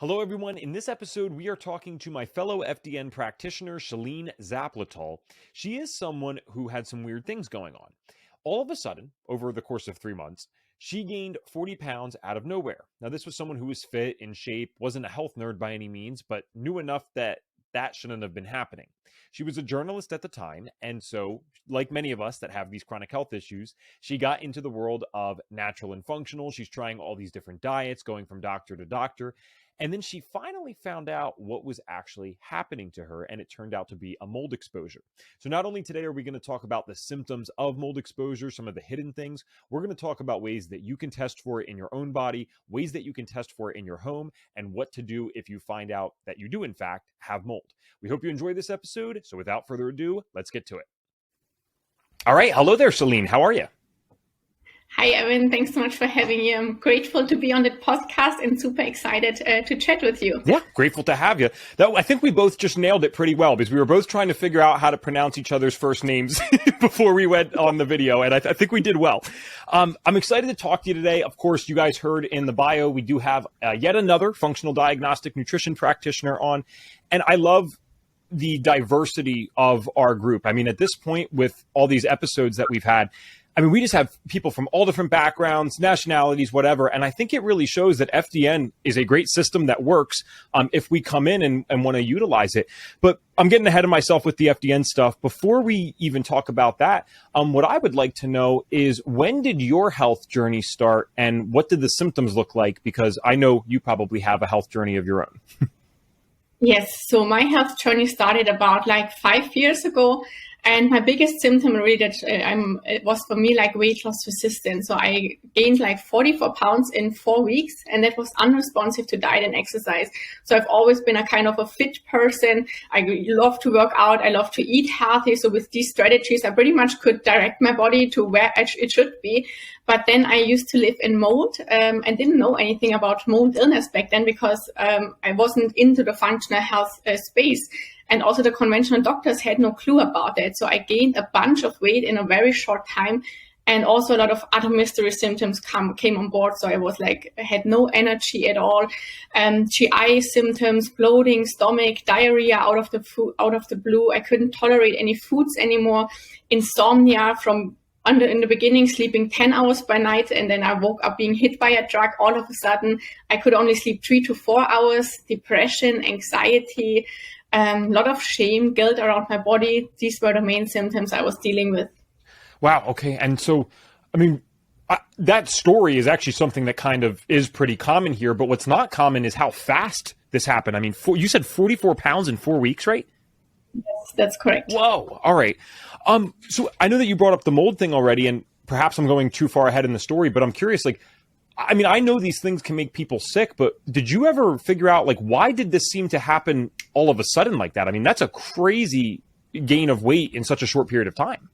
Hello, everyone. In this episode, we are talking to my fellow FDN practitioner, Shalin Zapletal. She is someone who had some weird things going on. All of a sudden, over the course of 3 months, she gained 40 pounds out of nowhere. Now, this was someone who was fit, in shape, wasn't a health nerd by any means, but knew enough that that shouldn't have been happening. She was a journalist at the time, and so, like many of us that have these chronic health issues, she got into the world of natural and functional. She's trying all these different diets, going from doctor to doctor. And then she finally found out what was actually happening to her, and it turned out to be a mold exposure. So not only today are we going to talk about the symptoms of mold exposure, some of the hidden things, we're going to talk about ways that you can test for it in your own body, ways that you can test for it in your home, and what to do if you find out that you do, in fact, have mold. We hope you enjoy this episode. So without further ado, let's get to it. All right. Hello there, Shalin. How are you? Hi, Evan. Thanks so much for having me. I'm grateful to be on the podcast and super excited to chat with you. Yeah, grateful to have you. I think we both just nailed it pretty well because we were both trying to figure out how to pronounce each other's first names before we went on the video, and I think we did well. I'm excited to talk to you today. Of course, you guys heard in the bio, we do have yet another functional diagnostic nutrition practitioner on, and I love the diversity of our group. I mean, at this point, with all these episodes that we've had, we just have people from all different backgrounds, nationalities, whatever. And I think it really shows that FDN is a great system that works if we come in and want to utilize it. But I'm getting ahead of myself with the FDN stuff. Before we even talk about that, what I would like to know is, when did your health journey start and what did the symptoms look like? Because I know you probably have a health journey of your own. Yes, so my health journey started about 5 years ago. And my biggest symptom really it was for me weight loss resistance. So I gained 44 pounds in 4 weeks, and that was unresponsive to diet and exercise. So I've always been a kind of a fit person. I love to work out. I love to eat healthy. So with these strategies, I pretty much could direct my body to where it should be. But then I used to live in mold and didn't know anything about mold illness back then because I wasn't into the functional health space. And also the conventional doctors had no clue about it. So I gained a bunch of weight in a very short time. And also a lot of other mystery symptoms came on board. So I was I had no energy at all. GI symptoms, bloating, stomach, diarrhea out of the blue. I couldn't tolerate any foods anymore. Insomnia in the beginning, sleeping 10 hours per night, and then I woke up being hit by a truck all of a sudden. I could only sleep 3 to 4 hours. Depression, anxiety, a lot of shame, guilt around my body. These were the main symptoms I was dealing with. Wow. Okay. And so, that story is actually something that kind of is pretty common here, but what's not common is how fast this happened. You said 44 pounds in 4 weeks, right? Yes, that's correct. Whoa. All right. So I know that you brought up the mold thing already, and perhaps I'm going too far ahead in the story, but I'm curious, I know these things can make people sick, but did you ever figure out, why did this seem to happen all of a sudden like that? That's a crazy gain of weight in such a short period of time.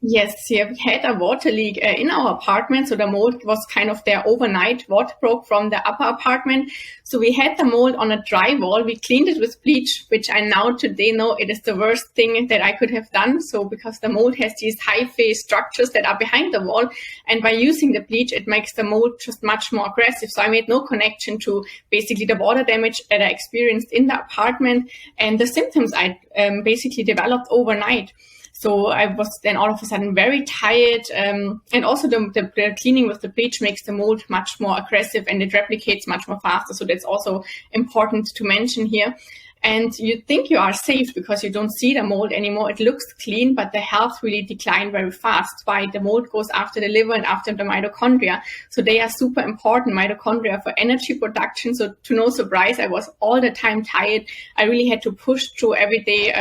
Yes, we had a water leak in our apartment. So the mold was kind of there overnight. Water broke from the upper apartment. So we had the mold on a dry wall. We cleaned it with bleach, which I now today know it is the worst thing that I could have done. So because the mold has these hyphae structures that are behind the wall. And by using the bleach, it makes the mold just much more aggressive. So I made no connection to basically the water damage that I experienced in the apartment and the symptoms I basically developed overnight. So I was then all of a sudden very tired. And also the cleaning with the bleach makes the mold much more aggressive and it replicates much more faster. So that's also important to mention here. And you think you are safe because you don't see the mold anymore. It looks clean, but the health really declined very fast. Why? The mold goes after the liver and after the mitochondria. So they are super important, mitochondria, for energy production. So to no surprise, I was all the time tired. I really had to push through every day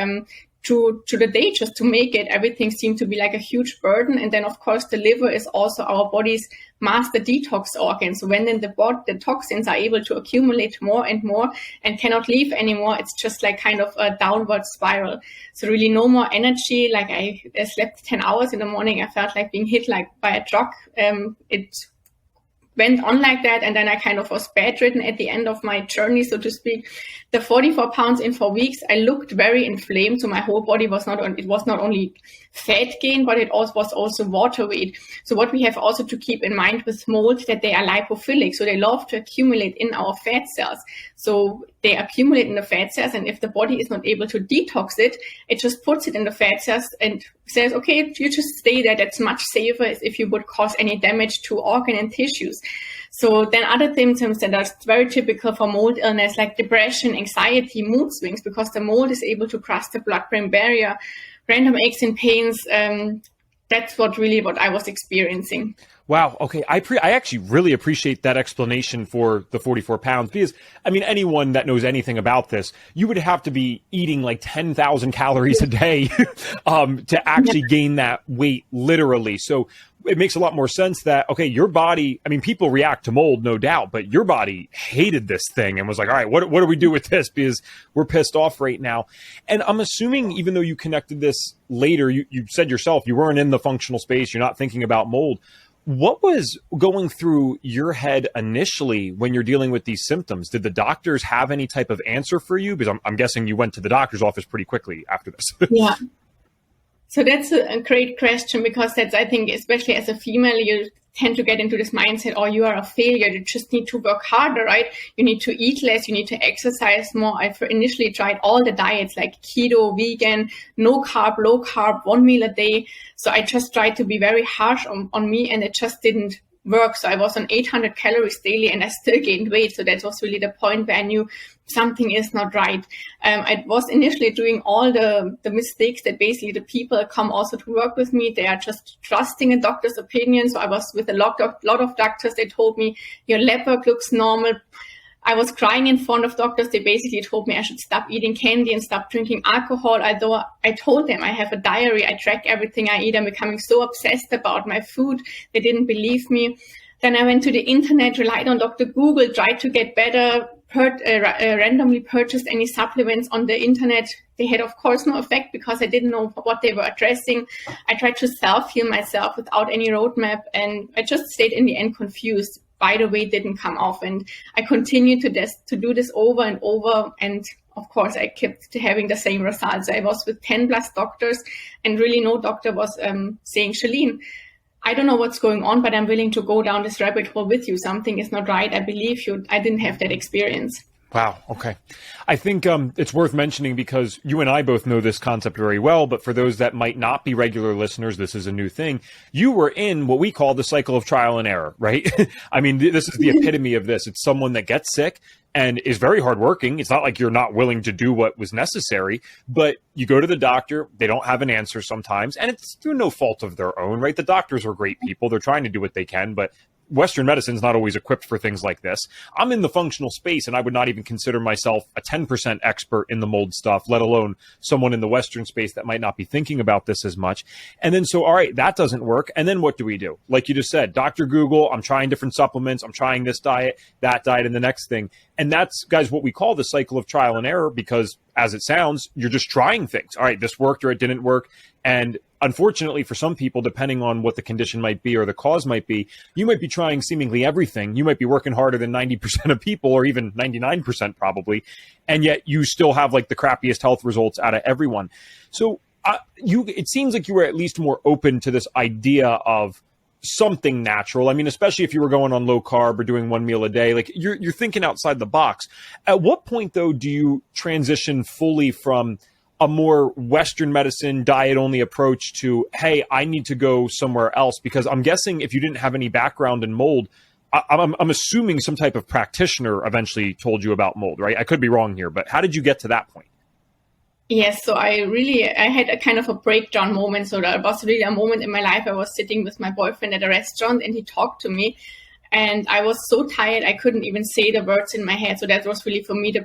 to the day just to make it. Everything seemed to be a huge burden. And then, of course, the liver is also our body's master detox organ. So when then the toxins are able to accumulate more and more and cannot leave anymore, it's just kind of a downward spiral. So really no more energy. I slept 10 hours in the morning. I felt like being hit by a truck. It went on like that, and then I kind of was bedridden at the end of my journey, so to speak. The 44 pounds in 4 weeks, I looked very inflamed, so my whole body was not only fat gain, but it also was also water weight. So what we have also to keep in mind with mold, that they are lipophilic. So they love to accumulate in our fat cells. So they accumulate in the fat cells, and if the body is not able to detox it, it just puts it in the fat cells and says, okay, you just stay there. That's much safer as if you would cause any damage to organ and tissues. So then other symptoms that are very typical for mold illness, like depression, anxiety, mood swings, because the mold is able to cross the blood-brain barrier, random aches and pains. That's what I was experiencing. Wow. Okay. I actually really appreciate that explanation for the 44 pounds, because I mean, anyone that knows anything about this, you would have to be eating like 10,000 calories a day to actually gain that weight, literally. So it makes a lot more sense that, okay, your body, I mean, people react to mold, no doubt, but your body hated this thing and was like, all right, what do we do with this? Because we're pissed off right now. And I'm assuming, even though you connected this later, you said yourself, you weren't in the functional space, you're not thinking about mold. What was going through your head initially when you're dealing with these symptoms? Did the doctors have any type of answer for you? Because I'm guessing you went to the doctor's office pretty quickly after this. Yeah. So that's a great question, because that's, I think, especially as a female, you tend to get into this mindset, oh, you are a failure. You just need to work harder, right? You need to eat less. You need to exercise more. I initially tried all the diets like keto, vegan, no carb, low carb, 1 meal a day. So I just tried to be very harsh on me, and it just didn't work. So I was on 800 calories daily and I still gained weight. So that was really the point where I knew something is not right. I was initially doing all the mistakes that basically the people come also to work with me. They are just trusting a doctor's opinion. So I was with a lot of doctors. They told me your lab work looks normal. I was crying in front of doctors. They basically told me I should stop eating candy and stop drinking alcohol. Although I told them I have a diary, I track everything I eat. I'm becoming so obsessed about my food. They didn't believe me. Then I went to the internet, relied on Dr. Google, tried to get better, randomly purchased any supplements on the internet. They had, of course, no effect because I didn't know what they were addressing. I tried to self-heal myself without any roadmap, and I just stayed in the end confused. By the way, didn't come off, and I continued to do this over and over, and of course I kept having the same results. I was with 10 plus doctors, and really no doctor was saying, Shalin, I don't know what's going on, but I'm willing to go down this rabbit hole with you. Something is not right. I believe you. I didn't have that experience. Wow. Okay. I think it's worth mentioning because you and I both know this concept very well, but for those that might not be regular listeners, this is a new thing. You were in what we call the cycle of trial and error, right? I mean, this is the epitome of this. It's someone that gets sick and is very hardworking. It's not like you're not willing to do what was necessary, but you go to the doctor, they don't have an answer sometimes, and it's through no fault of their own, right? The doctors are great people. They're trying to do what they can, but Western medicine is not always equipped for things like this. I'm in the functional space, and I would not even consider myself a 10% expert in the mold stuff, let alone someone in the Western space that might not be thinking about this as much. And then, so, all right, that doesn't work. And then what do we do? Like you just said, Dr. Google, I'm trying different supplements. I'm trying this diet, that diet, and the next thing. And that's, guys, what we call the cycle of trial and error, because as it sounds, you're just trying things. All right, this worked or it didn't work. And unfortunately, for some people, depending on what the condition might be or the cause might be, you might be trying seemingly everything. You might be working harder than 90% of people, or even 99% probably, and yet you still have like the crappiest health results out of everyone. So it seems like you were at least more open to this idea of something natural. I mean, especially if you were going on low carb or doing 1 meal a day, like you're thinking outside the box. At what point, though, do you transition fully from a more Western medicine diet only approach to, hey, I need to go somewhere else? Because I'm guessing if you didn't have any background in mold, I'm assuming some type of practitioner eventually told you about mold, right? I could be wrong here, but how did you get to that point? Yes, so I had a kind of a breakdown moment. So there was really a moment in my life. I was sitting with my boyfriend at a restaurant and he talked to me. And I was so tired, I couldn't even say the words in my head. So that was really, for me, the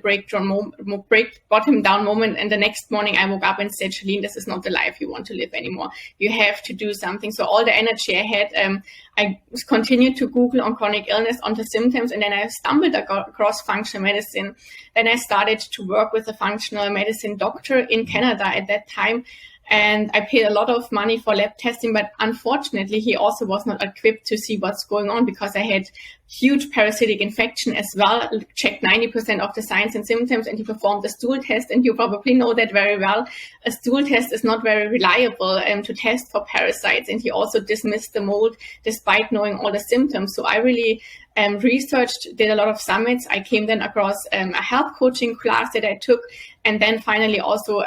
bottom down moment. And the next morning I woke up and said, Shalin, this is not the life you want to live anymore. You have to do something. So all the energy I had, I continued to Google on chronic illness, onto symptoms, and then I stumbled across functional medicine. Then I started to work with a functional medicine doctor in Canada at that time. And I paid a lot of money for lab testing, but unfortunately, he also was not equipped to see what's going on, because I had huge parasitic infection as well, checked 90% of the signs and symptoms, and he performed a stool test. And you probably know that very well. A stool test is not very reliable to test for parasites. And he also dismissed the mold despite knowing all the symptoms. So I really researched, did a lot of summits. I came then across a health coaching class that I took. And then finally also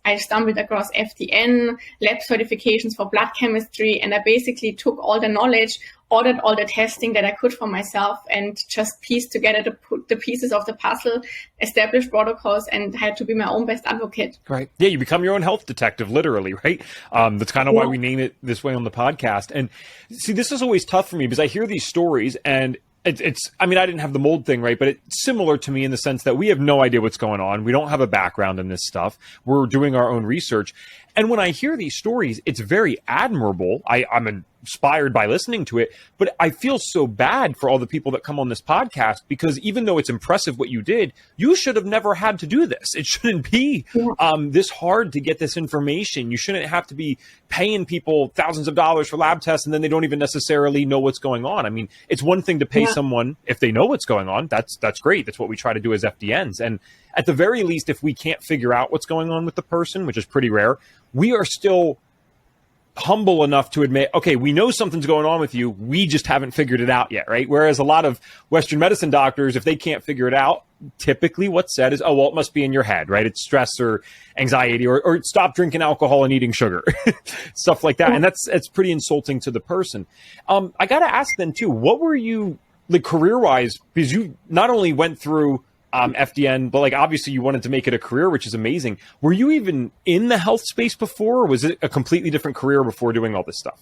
I stumbled across FDN, lab certifications for blood chemistry. And I basically took all the knowledge, ordered all the testing that I could for myself, and just pieced together the pieces of the puzzle, established protocols, and had to be my own best advocate. Right. Yeah, you become your own health detective, literally, right? That's kind of why we name it this way on the podcast. And see, this is always tough for me because I hear these stories and it's, I mean, I didn't have the mold thing, right? But it's similar to me in the sense that we have no idea what's going on. We don't have a background in this stuff. We're doing our own research. And when I hear these stories, it's very admirable. I'm inspired by listening to it, but I feel so bad for all the people that come on this podcast, because even though it's impressive what you did, you should have never had to do this. It shouldn't be this hard to get this information. You shouldn't have to be paying people thousands of dollars for lab tests and then they don't even necessarily know what's going on. I mean, it's one thing to pay someone if they know what's going on. That's great. That's what we try to do as FDNs. And at the very least, if we can't figure out what's going on with the person, which is pretty rare, we are still humble enough to admit, okay, we know something's going on with you. We just haven't figured it out yet, right? Whereas a lot of Western medicine doctors, if they can't figure it out, typically what's said is, oh, well, it must be in your head, right? It's stress or anxiety or stop drinking alcohol and eating sugar, stuff like that. And that's pretty insulting to the person. I got to ask then too, what were you like career-wise? Because you not only went through FDN, but like obviously you wanted to make it a career, which is amazing. Were you even in the health space before, or was it a completely different career before doing all this stuff?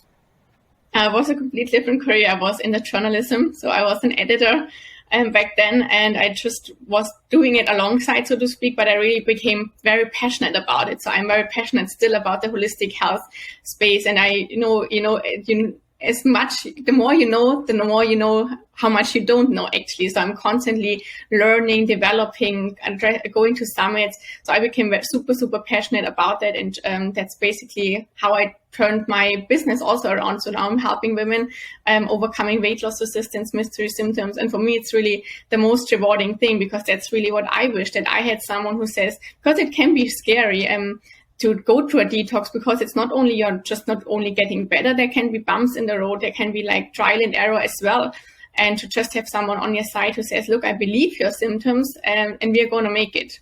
It was a completely different career. I was in the journalism, so I was an editor back then, and I just was doing it alongside, so to speak, but I really became very passionate about it. So I'm very passionate still about the holistic health space, and I as much, the more you know, the more you know how much you don't know actually. So I'm constantly learning, developing, and going to summits. So I became super, super passionate about that. And that's basically how I turned my business also around. So now I'm helping women overcoming weight loss resistance, mystery symptoms. And for me, it's really the most rewarding thing, because that's really what I wish, that I had someone who says, because it can be scary, to go to a detox, because it's not only you're just not only getting better, there can be bumps in the road, there can be like trial and error as well. And to just have someone on your side who says, look, I believe your symptoms and we're going to make it.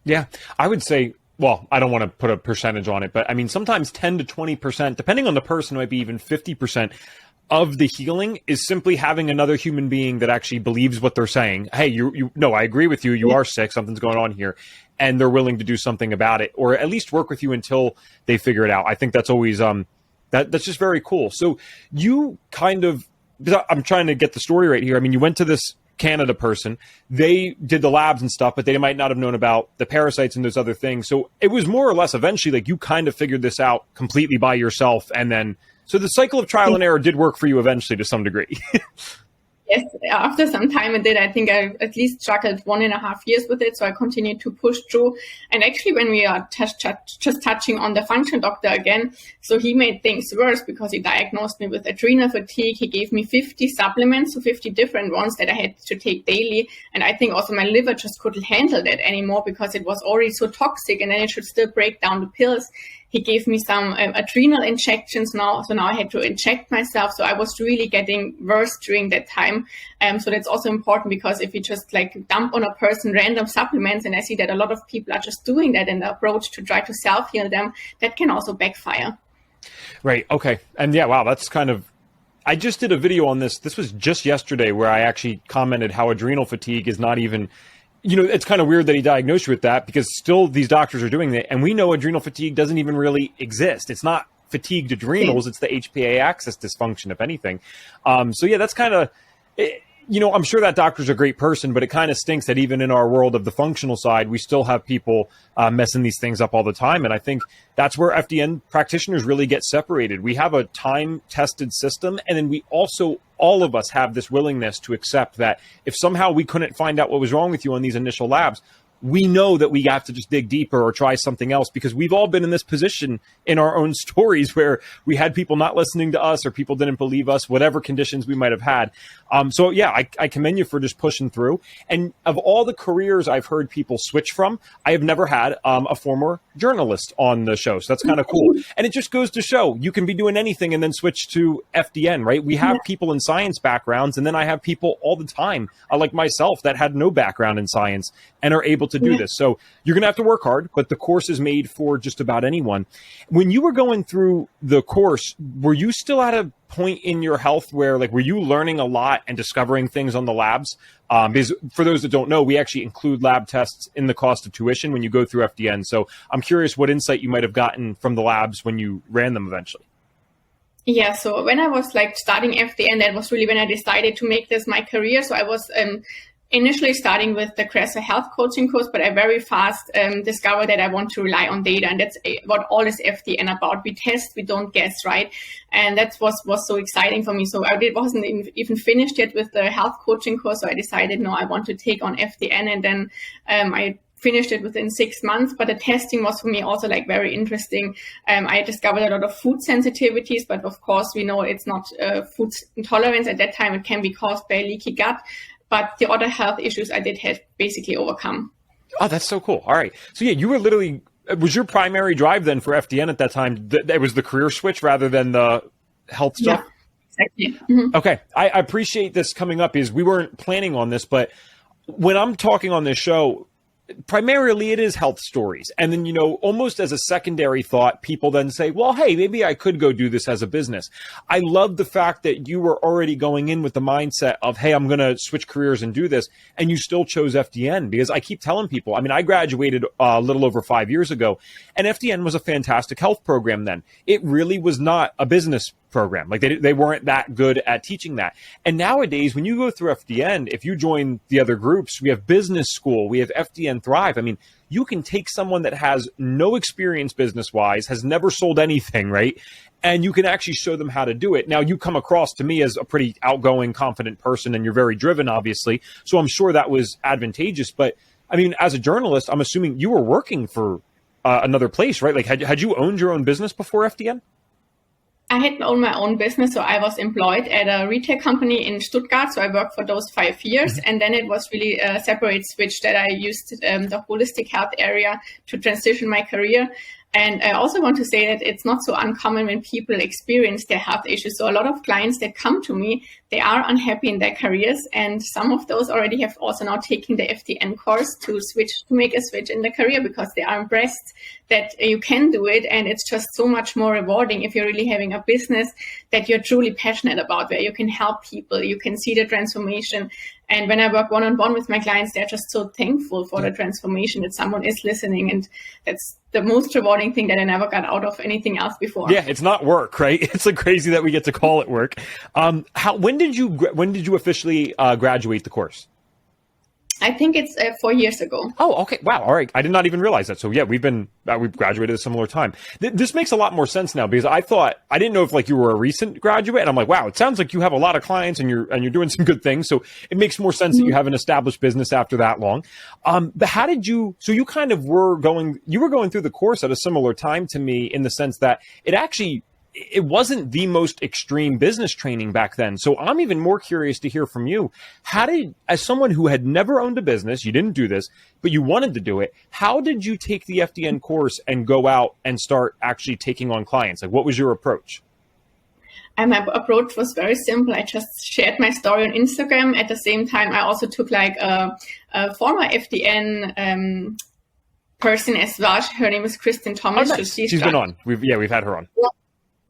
Yeah, I would say, well, I don't want to put a percentage on it, but I mean, sometimes 10 to 20%, depending on the person, might be even 50% of the healing is simply having another human being that actually believes what they're saying. Hey, you no, I agree with you. You are sick. Something's going on here. And they're willing to do something about it, or at least work with you until they figure it out. I think that's always, that's just very cool. So you kind of, I'm trying to get the story right here. I mean, you went to this Canada person, they did the labs and stuff, but they might not have known about the parasites and those other things. So it was more or less eventually like you kind of figured this out completely by yourself. And then, so the cycle of trial and error did work for you eventually to some degree. Yes, after some time it did. I think I at least struggled 1.5 years with it. So I continued to push through. And actually when we are just touching on the function doctor again, so he made things worse because he diagnosed me with adrenal fatigue. He gave me 50 supplements, so 50 different ones that I had to take daily. And I think also my liver just couldn't handle that anymore because it was already so toxic, and then it should still break down the pills. He gave me some adrenal injections now. So now I had to inject myself. So I was really getting worse during that time. So that's also important, because if you just like dump on a person random supplements, and I see that a lot of people are just doing that in the approach to try to self-heal them, that can also backfire. Right. Okay. And yeah, wow, that's kind of, I just did a video on this. This was just yesterday where I actually commented how adrenal fatigue is not even, you know, it's kind of weird that he diagnosed you with that, because still these doctors are doing that. And we know adrenal fatigue doesn't even really exist. It's not fatigued adrenals. It's the HPA axis dysfunction, if anything. So yeah, that's kind of, you know, I'm sure that doctor's a great person, but it kind of stinks that even in our world of the functional side, we still have people messing these things up all the time. And I think that's where FDN practitioners really get separated. We have a time-tested system, and then we also, all of us have this willingness to accept that if somehow we couldn't find out what was wrong with you on these initial labs, we know that we have to just dig deeper or try something else, because we've all been in this position in our own stories where we had people not listening to us or people didn't believe us, whatever conditions we might have had. So yeah, I commend you for just pushing through. And of all the careers I've heard people switch from, I have never had a former journalist on the show. So that's kind of cool. And it just goes to show you can be doing anything and then switch to FDN, right? We have people in science backgrounds, and then I have people all the time, like myself, that had no background in science and are able to do this. So you're going to have to work hard, but the course is made for just about anyone. When you were going through the course, were you still at a point in your health where, like, were you learning a lot and discovering things on the labs? Because for those that don't know, we actually include lab tests in the cost of tuition when you go through FDN. So I'm curious what insight you might have gotten from the labs when you ran them eventually. Yeah, so when I was like starting FDN, that was really when I decided to make this my career. So I was initially starting with the Cresser Health Coaching course, but I very fast discovered that I want to rely on data, and that's what all is FDN about. We test, we don't guess, right? And that was so exciting for me. So I wasn't even finished yet with the health coaching course, so I decided, no, I want to take on FDN, and then I finished it within 6 months, but the testing was for me also like very interesting. I discovered a lot of food sensitivities, but of course we know it's not food intolerance. At that time, it can be caused by leaky gut, but the other health issues I did have basically overcome. Oh, that's so cool. All right. So yeah, you were literally, was your primary drive then for FDN at that time, it was the career switch rather than the health stuff? Yeah, exactly. Mm-hmm. Okay. I appreciate this coming up, because we weren't planning on this, but when I'm talking on this show, primarily it is health stories. And then, almost as a secondary thought, people then say, well, hey, maybe I could go do this as a business. I love the fact that you were already going in with the mindset of, hey, I'm going to switch careers and do this. And you still chose FDN, because I keep telling people, I graduated a little over 5 years ago, and FDN was a fantastic health program then. It really was not a business program. Like they weren't that good at teaching that. And nowadays, when you go through FDN, if you join the other groups, we have business school, we have FDN Thrive. You can take someone that has no experience business-wise, has never sold anything, right? And you can actually show them how to do it. Now, you come across to me as a pretty outgoing, confident person, and you're very driven, obviously. So I'm sure that was advantageous. But as a journalist, I'm assuming you were working for another place, right? Like, had you owned your own business before FDN? I had owned my own business, so I was employed at a retail company in Stuttgart. So I worked for those 5 years, and then it was really a separate switch that I used the holistic health area to transition my career. And I also want to say that it's not so uncommon when people experience their health issues. So a lot of clients that come to me, they are unhappy in their careers. And some of those already have also now taken the FDN course to make a switch in their career, because they are impressed that you can do it. And it's just so much more rewarding if you're really having a business that you're truly passionate about, where you can help people, you can see the transformation. And when I work one-on-one with my clients, they're just so thankful for the transformation, that someone is listening. And that's the most rewarding thing that I never got out of anything else before. Yeah, it's not work, right? It's like crazy that we get to call it work. When did you officially graduate the course? I think it's 4 years ago. Oh, okay. Wow. All right. I did not even realize that. So yeah, we've graduated at a similar time. This makes a lot more sense now, because I didn't know if like you were a recent graduate, and I'm like, wow, it sounds like you have a lot of clients and you're doing some good things. So it makes more sense that you have an established business after that long. But so you kind of were going through the course at a similar time to me, in the sense that it wasn't the most extreme business training back then. So I'm even more curious to hear from you. As someone who had never owned a business, you didn't do this, but you wanted to do it, how did you take the FDN course and go out and start actually taking on clients? Like, what was your approach? And my approach was very simple. I just shared my story on Instagram. At the same time, I also took like a former FDN person as well. Her name is Kristen Thomas. Oh, nice. She's been on. We've had her on. Yeah.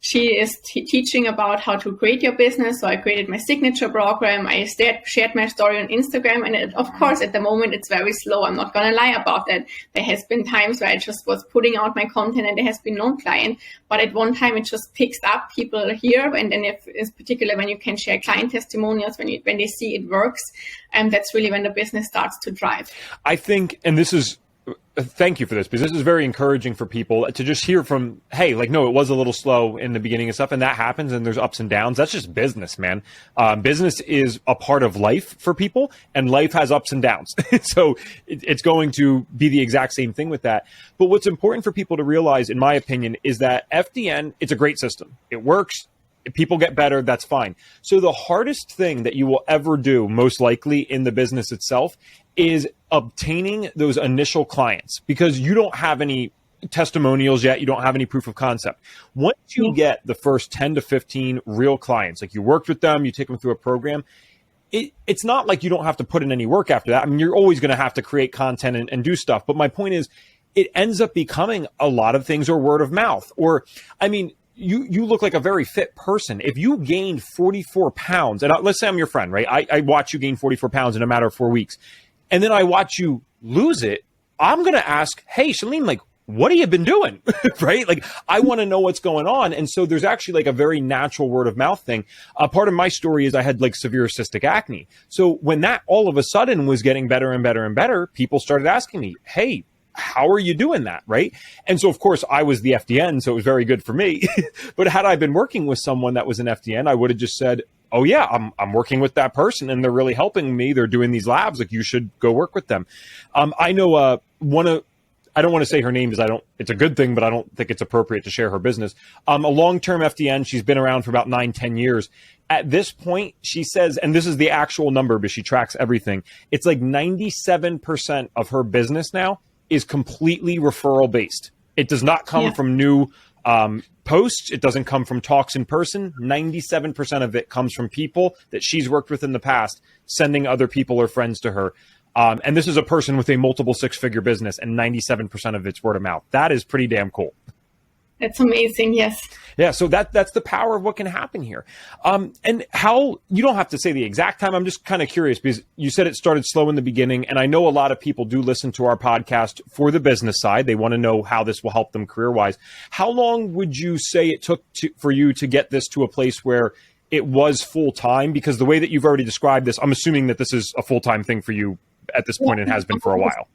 She is teaching about how to create your business. So I created my signature program. I shared my story on Instagram. And of course, at the moment, it's very slow. I'm not going to lie about that. There has been times where I just was putting out my content and there has been no client. But at one time, it just picks up. People here. And then in particular, when you can share client testimonials, when they see it works, and that's really when the business starts to drive. I think, and this is thank you for this, because this is very encouraging for people to just hear from, hey, like, no, it was a little slow in the beginning and stuff, and that happens, and there's ups and downs. That's just business, man. Business is a part of life for people, and life has ups and downs. So it's going to be the exact same thing with that. But what's important for people to realize, in my opinion, is that FDN, it's a great system. It works. If people get better, that's fine. So the hardest thing that you will ever do, most likely in the business itself, is obtaining those initial clients, because you don't have any testimonials yet. You don't have any proof of concept. Once you get the first 10 to 15 real clients, like you worked with them, you take them through a program, it's not like you don't have to put in any work after that. I mean, you're always going to have to create content and do stuff. But my point is, it ends up becoming a lot of things are word of mouth. Or, I mean, you look like a very fit person. If you gained 44 pounds, and let's say I'm your friend, right? I watch you gain 44 pounds in a matter of 4 weeks, and then I watch you lose it, I'm going to ask, hey, Shalin, like, what have you been doing? Right? Like, I want to know what's going on. And so there's actually like a very natural word of mouth thing. Part of my story is I had like severe cystic acne. So when that all of a sudden was getting better and better and better, people started asking me, hey, how are you doing that? Right. And so, of course, I was the FDN, so it was very good for me. But had I been working with someone that was an FDN, I would have just said, oh, yeah, I'm working with that person and they're really helping me. They're doing these labs. Like, you should go work with them. I know I don't want to say her name because it's a good thing, but I don't think it's appropriate to share her business. A long-term FDN. She's been around for about 9-10 years. At this point, she says, and this is the actual number, but she tracks everything. It's like 97% of her business now is completely referral based. It does not come from new posts. It doesn't come from talks in person. 97% of it comes from people that she's worked with in the past, sending other people or friends to her. And this is a person with a multiple 6-figure business, and 97% of it's word of mouth. That is pretty damn cool. That's amazing. Yes. Yeah. So that's the power of what can happen here. And how, you don't have to say the exact time. I'm just kind of curious, because you said it started slow in the beginning. And I know a lot of people do listen to our podcast for the business side. They want to know how this will help them career wise. How long would you say it took for you to get this to a place where it was full time? Because the way that you've already described this, I'm assuming that this is a full time thing for you at this point and has been for a while.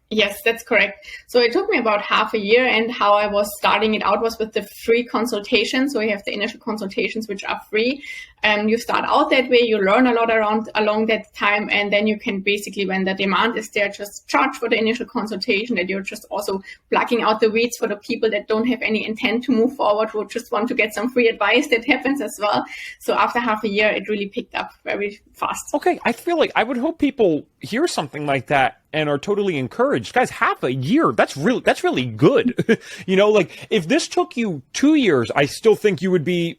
Yes, that's correct. So it took me about half a year, and how I was starting it out was with the free consultation. So you have the initial consultations, which are free. You start out that way, you learn a lot along that time, and then you can basically, when the demand is there, just charge for the initial consultation, that you're just also plucking out the weeds for the people that don't have any intent to move forward, who just want to get some free advice. That happens as well. So after half a year, it really picked up very fast. Okay. I feel like I would hope people hear something like that and are totally encouraged. Guys, half a year, that's really good. You know, like, if this took you 2 years, I still think you would be,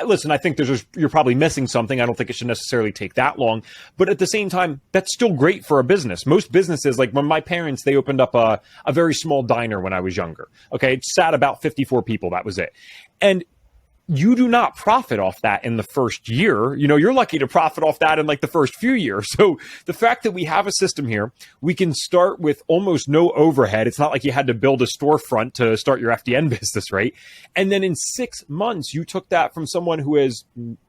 listen, I think you're probably missing something. I don't think it should necessarily take that long, but at the same time, that's still great for a business. Most businesses, like when my parents, they opened up a very small diner when I was younger. Okay. It sat about 54 people. That was it. And you do not profit off that in the first year. You know, you're lucky to profit off that in like the first few years. So the fact that we have a system here, we can start with almost no overhead. It's not like you had to build a storefront to start your FDN business, right? And then in 6 months, you took that from someone who has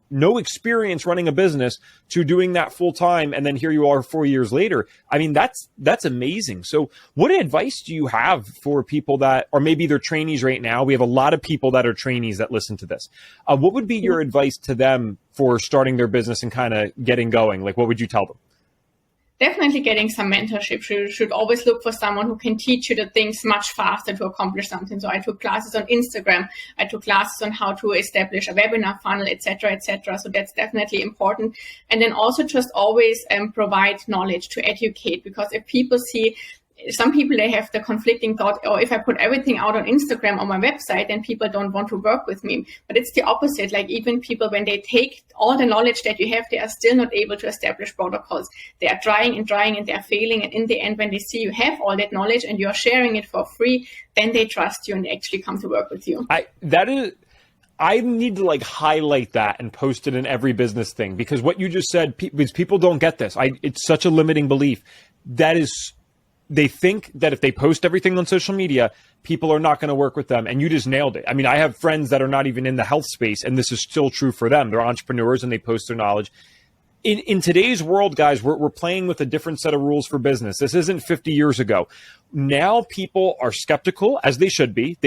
no experience running a business to doing that full time. And then here you are 4 years later. I mean, that's amazing. So what advice do you have for people that, or maybe they're trainees right now? We have a lot of people that are trainees that listen to this. What would be your advice to them for starting their business and kind of getting going? Like, what would you tell them? Definitely getting some mentorship. You should always look for someone who can teach you the things much faster to accomplish something. So I took classes on Instagram. I took classes on how to establish a webinar funnel, etc., etc. So that's definitely important. And then also just always provide knowledge to educate, because if people see, some people, they have the conflicting thought, oh, if I put everything out on Instagram on my website, then people don't want to work with me. But it's the opposite. Like, even people, when they take all the knowledge that you have, they are still not able to establish protocols. They are trying and they are failing. And in the end, when they see you have all that knowledge and you're sharing it for free, then they trust you and they actually come to work with you. I need to like highlight that and post it in every business thing, because what you just said, because people don't get this. It's such a limiting belief. They think that if they post everything on social media, people are not going to work with them. And you just nailed it. I mean, I have friends that are not even in the health space, and this is still true for them. They're entrepreneurs and they post their knowledge. in today's world, guys, we're playing with a different set of rules for business. This isn't 50 years ago. Now people are skeptical, as they should be.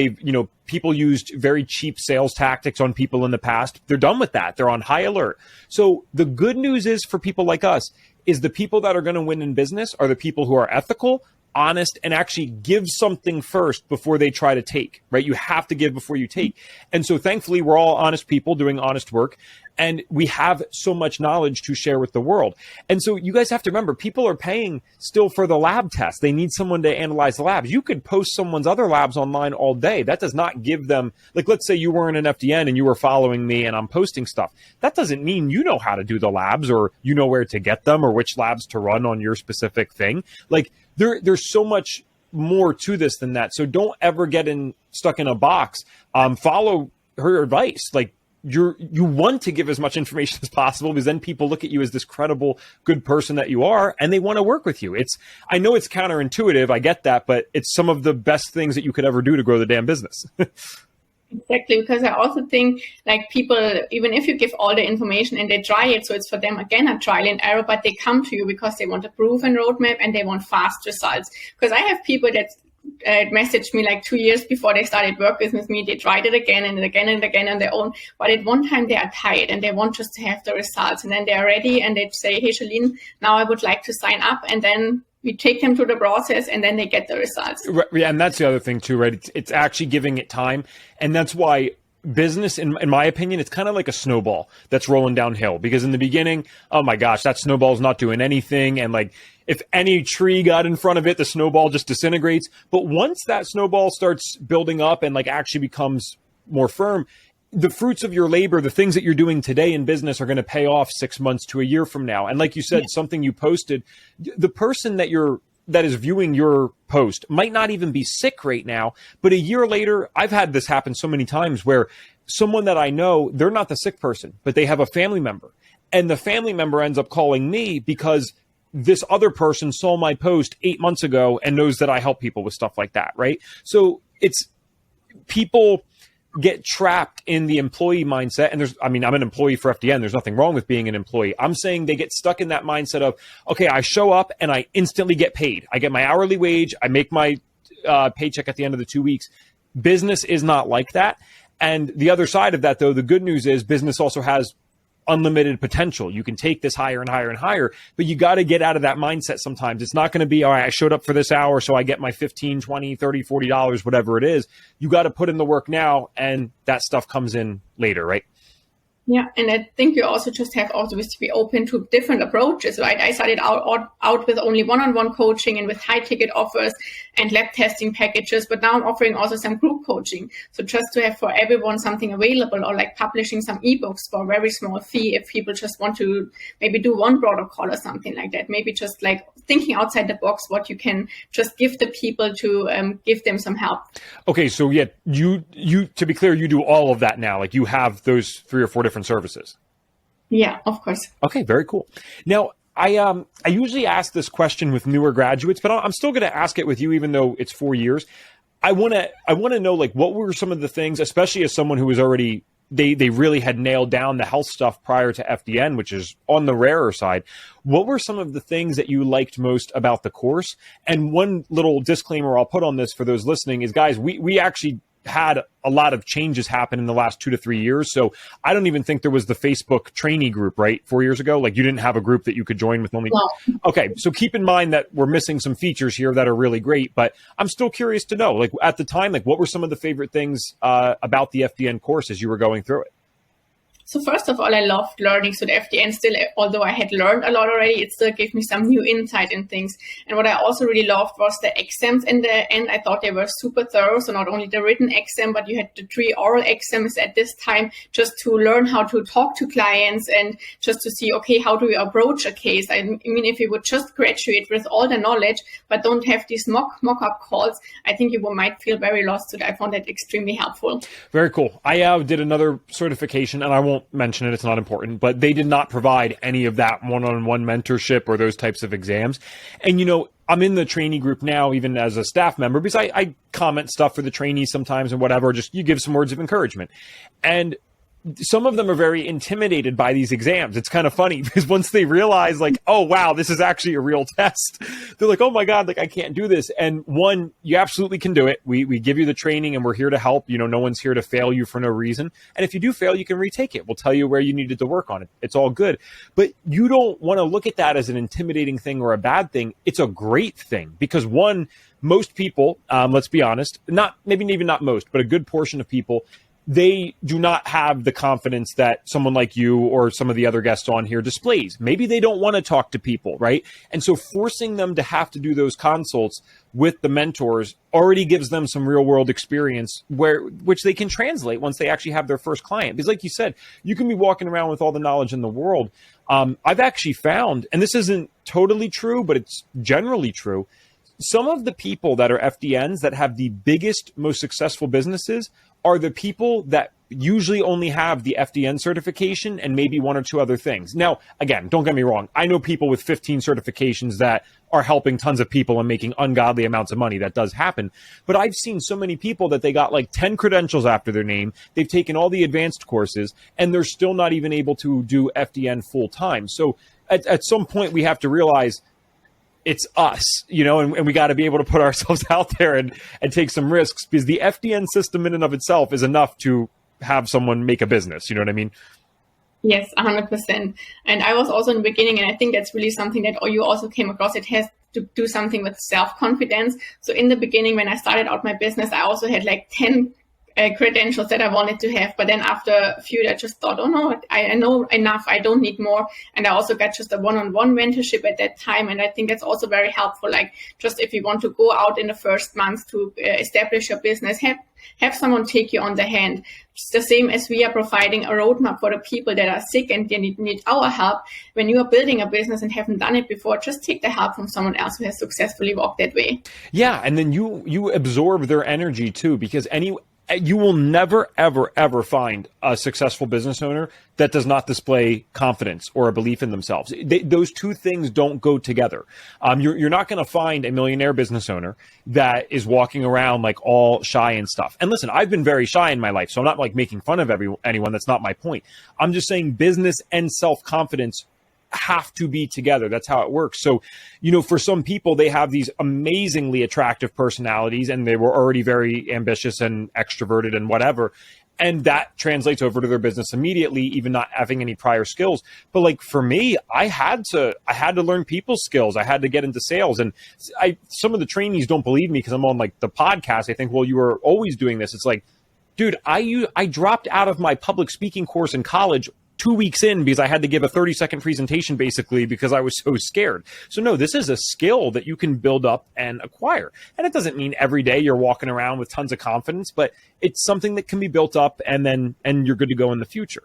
People used very cheap sales tactics on people in the past. They're done with that. They're on high alert. So the good news is for people like us is the people that are going to win in business are the people who are ethical, honest, and actually give something first before they try to take, right? You have to give before you take. And so thankfully, we're all honest people doing honest work, and we have so much knowledge to share with the world. And so you guys have to remember, people are paying still for the lab test. They need someone to analyze the labs. You could post someone's other labs online all day. That does not give them, like, let's say you weren't an FDN and you were following me and I'm posting stuff. That doesn't mean you know how to do the labs or you know where to get them or which labs to run on your specific thing. Like, there's so much more to this than that. So don't ever get stuck in a box. Follow her advice. Like, you want to give as much information as possible, because then people look at you as this credible, good person that you are, and they want to work with you. I know it's counterintuitive. I get that, but it's some of the best things that you could ever do to grow the damn business. Exactly, because I also think, like, people, even if you give all the information and they try it, so it's for them, again, a trial and error, but they come to you because they want a proven roadmap and they want fast results. Because I have people that messaged me like 2 years before they started working with me. They tried it again and again and again on their own. But at one time they are tired and they want just to have the results. And then they are ready and they say, hey, Shalin, now I would like to sign up. And then we take them through the process and then they get the results. Right, yeah, and that's the other thing too, right? It's actually giving it time. And that's why business, in my opinion, it's kind of like a snowball that's rolling downhill, because in the beginning, oh my gosh, that snowball's not doing anything. And like, if any tree got in front of it, the snowball just disintegrates. But once that snowball starts building up and like actually becomes more firm, the fruits of your labor, the things that you're doing today in business are going to pay off 6 months to a year from now. And like you said, something you posted, the person that is viewing your post might not even be sick right now, but a year later, I've had this happen so many times where someone that I know, they're not the sick person, but they have a family member, and the family member ends up calling me because this other person saw my post 8 months ago and knows that I help people with stuff like that, right? So it's people get trapped in the employee mindset. And I'm an employee for FDN. There's nothing wrong with being an employee. I'm saying they get stuck in that mindset of, okay, I show up and I instantly get paid. I get my hourly wage. I make my paycheck at the end of the 2 weeks. Business is not like that. And the other side of that, though, the good news is business also has unlimited potential. You can take this higher and higher and higher, but you got to get out of that mindset sometimes. It's not going to be, all right, I showed up for this hour, so I get my $15, $20, $30, $40, whatever it is. You got to put in the work now, and that stuff comes in later, right? Yeah, and I think you also just have also to be open to different approaches, right? I started out with only one-on-one coaching and with high ticket offers and lab testing packages, but now I'm offering also some group coaching. So just to have for everyone something available, or like publishing some ebooks for a very small fee if people just want to maybe do one protocol or something like that. Maybe just like thinking outside the box, what you can just give the people to give them some help. Okay, so yeah, you to be clear, you do all of that now. Like, you have those 3 or 4 different services. Yeah, of course. Okay, very cool. Now, I usually ask this question with newer graduates, but I'm still going to ask it with you, even though it's 4 years. I want to know, like, what were some of the things, especially as someone who was already, they really had nailed down the health stuff prior to FDN, which is on the rarer side. What were some of the things that you liked most about the course? And one little disclaimer I'll put on this for those listening is, guys, we actually had a lot of changes happen in the last 2 to 3 years. So I don't even think there was the Facebook trainee group, right? 4 years ago, like, you didn't have a group that you could join with only. No. Okay. So keep in mind that we're missing some features here that are really great, but I'm still curious to know, like, at the time, like, what were some of the favorite things about the FDN course as you were going through it? So first of all, I loved learning. So the FDN still, although I had learned a lot already, it still gave me some new insight in things. And what I also really loved was the exams in the end. I thought they were super thorough. So not only the written exam, but you had the 3 oral exams at this time, just to learn how to talk to clients and just to see, okay, how do we approach a case? I mean, if you would just graduate with all the knowledge, but don't have these mock-up calls, I think you might feel very lost. So I found that extremely helpful. Very cool. I did another certification, and I won't mention it, it's not important, but they did not provide any of that one-on-one mentorship or those types of exams. And, you know, I'm in the trainee group now, even as a staff member, because I comment stuff for the trainees sometimes and whatever, just you give some words of encouragement. And some of them are very intimidated by these exams. It's kind of funny because once they realize like, oh, wow, this is actually a real test, they're like, oh my God, like I can't do this. And one, you absolutely can do it. We give you the training and we're here to help. No one's here to fail you for no reason. And if you do fail, you can retake it. We'll tell you where you needed to work on it. It's all good. But you don't want to look at that as an intimidating thing or a bad thing. It's a great thing because one, most people, let's be honest, maybe even not most, but a good portion of people, they do not have the confidence that someone like you or some of the other guests on here displays. Maybe they don't want to talk to people, right? And so forcing them to have to do those consults with the mentors already gives them some real world experience which they can translate once they actually have their first client. Because like you said, you can be walking around with all the knowledge in the world. I've actually found, and this isn't totally true, but it's generally true, some of the people that are FDNs that have the biggest, most successful businesses are the people that usually only have the FDN certification and maybe one or two other things. Now, again, don't get me wrong. I know people with 15 certifications that are helping tons of people and making ungodly amounts of money. That does happen. But I've seen so many people that they got like 10 credentials after their name. They've taken all the advanced courses and they're still not even able to do FDN full time. So at some point we have to realize it's us, and we got to be able to put ourselves out there and take some risks because the FDN system in and of itself is enough to have someone make a business. You know what I mean? Yes, 100%. And I was also in the beginning, and I think that's really something that you also came across. It has to do something with self-confidence. So in the beginning, when I started out my business, I also had like 10 credentials that I wanted to have. But then after a few, I just thought, oh no, I know enough. I don't need more. And I also got just a one-on-one mentorship at that time. And I think that's also very helpful. Like just if you want to go out in the first month to establish your business, have someone take you on the hand. It's the same as we are providing a roadmap for the people that are sick and they need our help. When you are building a business and haven't done it before, just take the help from someone else who has successfully walked that way. Yeah. And then you absorb their energy too, because you will never, ever, ever find a successful business owner that does not display confidence or a belief in themselves. Those two things don't go together. You're not going to find a millionaire business owner that is walking around like all shy and stuff. And listen, I've been very shy in my life, so I'm not like making fun of anyone. That's not my point. I'm just saying business and self-confidence have to be together. That's how it works. So, for some people, they have these amazingly attractive personalities and they were already very ambitious and extroverted and whatever. And that translates over to their business immediately, even not having any prior skills. But like for me, I had to learn people skills. I had to get into sales. And some of the trainees don't believe me because I'm on like the podcast. I think, well, you were always doing this. It's like, dude, I dropped out of my public speaking course in college 2 weeks in because I had to give a 30-second presentation basically because I was so scared. So no, this is a skill that you can build up and acquire. And it doesn't mean every day you're walking around with tons of confidence, but it's something that can be built up and you're good to go in the future.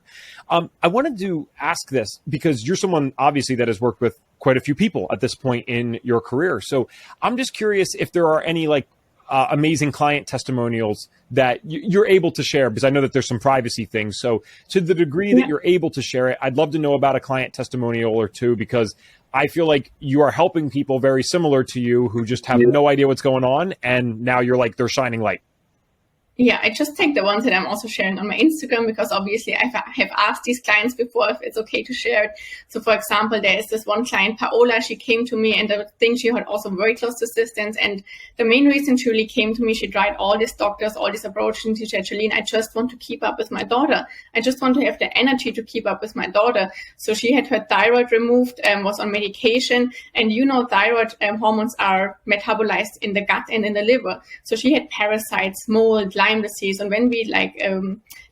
I wanted to ask this because you're someone obviously that has worked with quite a few people at this point in your career. So I'm just curious if there are any like amazing client testimonials that you're able to share, because I know that there's some privacy things. So to the degree that you're able to share it, I'd love to know about a client testimonial or two, because I feel like you are helping people very similar to you who just have no idea what's going on. And now you're like their shining light. Yeah, I just take the ones that I'm also sharing on my Instagram because obviously I have asked these clients before if it's okay to share it. So for example, there is this one client, Paola, she came to me and I think she had also very close assistants. And the main reason she really came to me, she tried all these doctors, all these approaches, and she said, Shalin, I just want to keep up with my daughter. I just want to have the energy to keep up with my daughter. So she had her thyroid removed, was on medication. And thyroid hormones are metabolized in the gut and in the liver. So she had parasites, mold, Lyme disease. And when we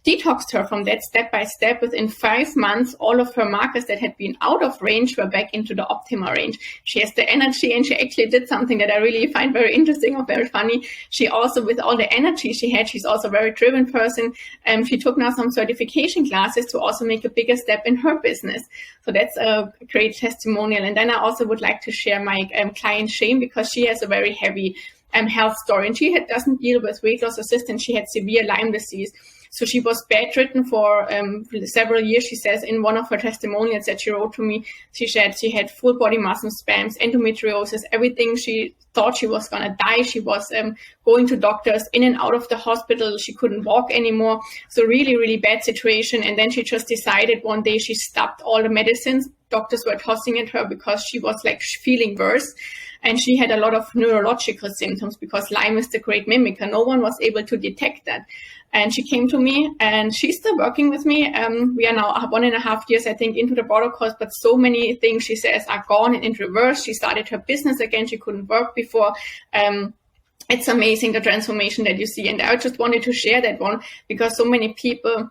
detoxed her from that step by step, within 5 months, all of her markers that had been out of range were back into the optimal range. She has the energy, and she actually did something that I really find very interesting or very funny. She also, with all the energy she had, she's also a very driven person. She took now some certification classes to also make a bigger step in her business. So that's a great testimonial. And then I also would like to share my client Shane, because she has a very heavy health story, and she doesn't deal with weight loss assistance. She had severe Lyme disease. So she was bedridden for several years. She says in one of her testimonials that she wrote to me, she said she had full body muscle spasms, endometriosis, everything. She thought she was going to die. She was going to doctors in and out of the hospital. She couldn't walk anymore. So really, really bad situation. And then she just decided one day she stopped all the medicines doctors were tossing at her because she was like feeling worse. And she had a lot of neurological symptoms because Lyme is the great mimicker. No one was able to detect that. And she came to me and she's still working with me. We are now 1.5 years, I think, into the protocols, but so many things she says are gone and in reverse. She started her business again. She couldn't work before. It's amazing, the transformation that you see. And I just wanted to share that one because so many people,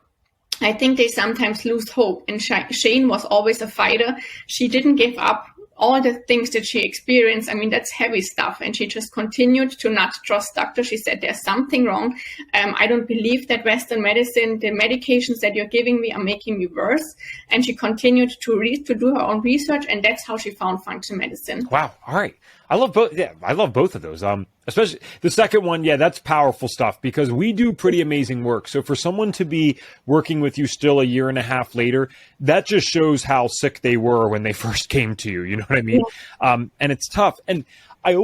I think they sometimes lose hope. And Shane was always a fighter. She didn't give up. All the things that she experienced, I mean, that's heavy stuff. And she just continued to not trust doctors. She said, there's something wrong. I don't believe that Western medicine, the medications that you're giving me are making me worse. And she continued to do her own research. And that's how she found functional medicine. Wow. All right. I love both. Yeah, I love both of those. Especially the second one. Yeah, that's powerful stuff because we do pretty amazing work. So for someone to be working with you still 1.5 years later, that just shows how sick they were when they first came to you. You know what I mean? Yeah. And it's tough. And I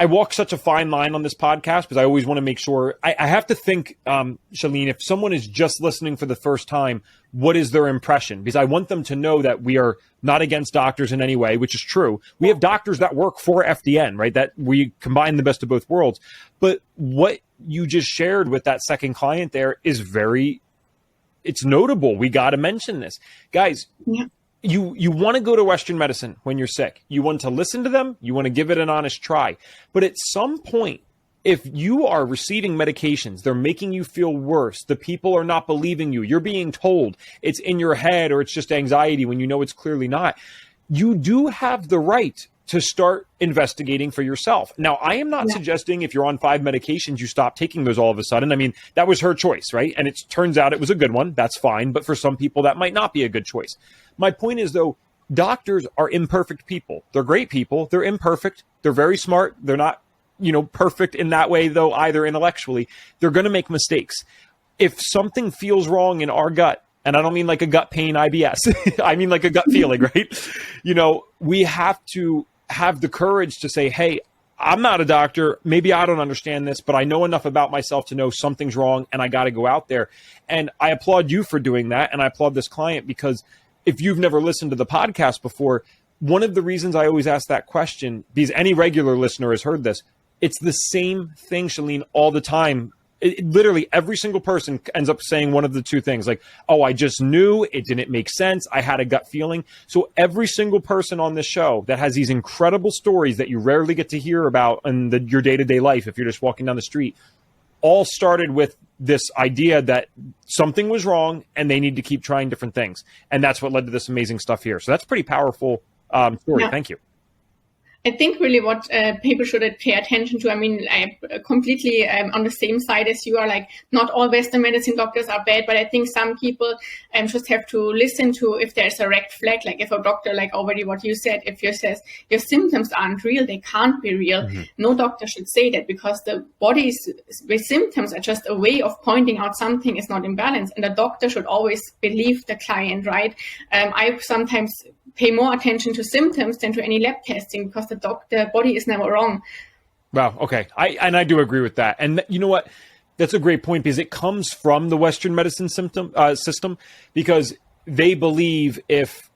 walk such a fine line on this podcast because I always want to make sure I have to think, Shalin, if someone is just listening for the first time, what is their impression? Because I want them to know that we are not against doctors in any way, which is true. We have doctors that work for FDN, right? That we combine the best of both worlds. But what you just shared with that second client there is it's notable. We got to mention this. Guys, yeah. You want to go to Western medicine when you're sick. You want to listen to them. You want to give it an honest try. But at some point, if you are receiving medications, they're making you feel worse. The people are not believing you. You're being told it's in your head or it's just anxiety when you know it's clearly not. You do have the right to start investigating for yourself. Now, I am not suggesting if you're on 5 medications, you stop taking those all of a sudden. I mean, that was her choice, right? And it turns out it was a good one. That's fine. But for some people, that might not be a good choice. My point is, though, doctors are imperfect people. They're great people. They're imperfect. They're very smart. They're not, perfect in that way, though, either intellectually. They're going to make mistakes. If something feels wrong in our gut, and I don't mean like a gut pain IBS, I mean like a gut feeling, right? We have to have the courage to say, hey, I'm not a doctor. Maybe I don't understand this, but I know enough about myself to know something's wrong and I got to go out there. And I applaud you for doing that. And I applaud this client because if you've never listened to the podcast before, one of the reasons I always ask that question, because any regular listener has heard this, it's the same thing, Shalin, all the time. Literally every single person ends up saying one of the two things, like, oh, I just knew, it didn't make sense, I had a gut feeling. So every single person on this show that has these incredible stories that you rarely get to hear about in your day-to-day life if you're just walking down the street, all started with this idea that something was wrong and they need to keep trying different things. And that's what led to this amazing stuff here. So that's a pretty powerful story. Yeah. Thank you. I think really what people should pay attention to, I mean, I'm completely on the same side as you are, like not all Western medicine doctors are bad, but I think some people just have to listen to if there's a red flag, like if a doctor, like already what you said, if you says your symptoms aren't real, they can't be real. Mm-hmm. No doctor should say that because the body's symptoms are just a way of pointing out something is not in balance. And the doctor should always believe the client, right? I sometimes pay more attention to symptoms than to any lab testing because the body is never wrong. Wow. Okay. I do agree with that. And you know what? That's a great point because it comes from the Western medicine system because they believe if,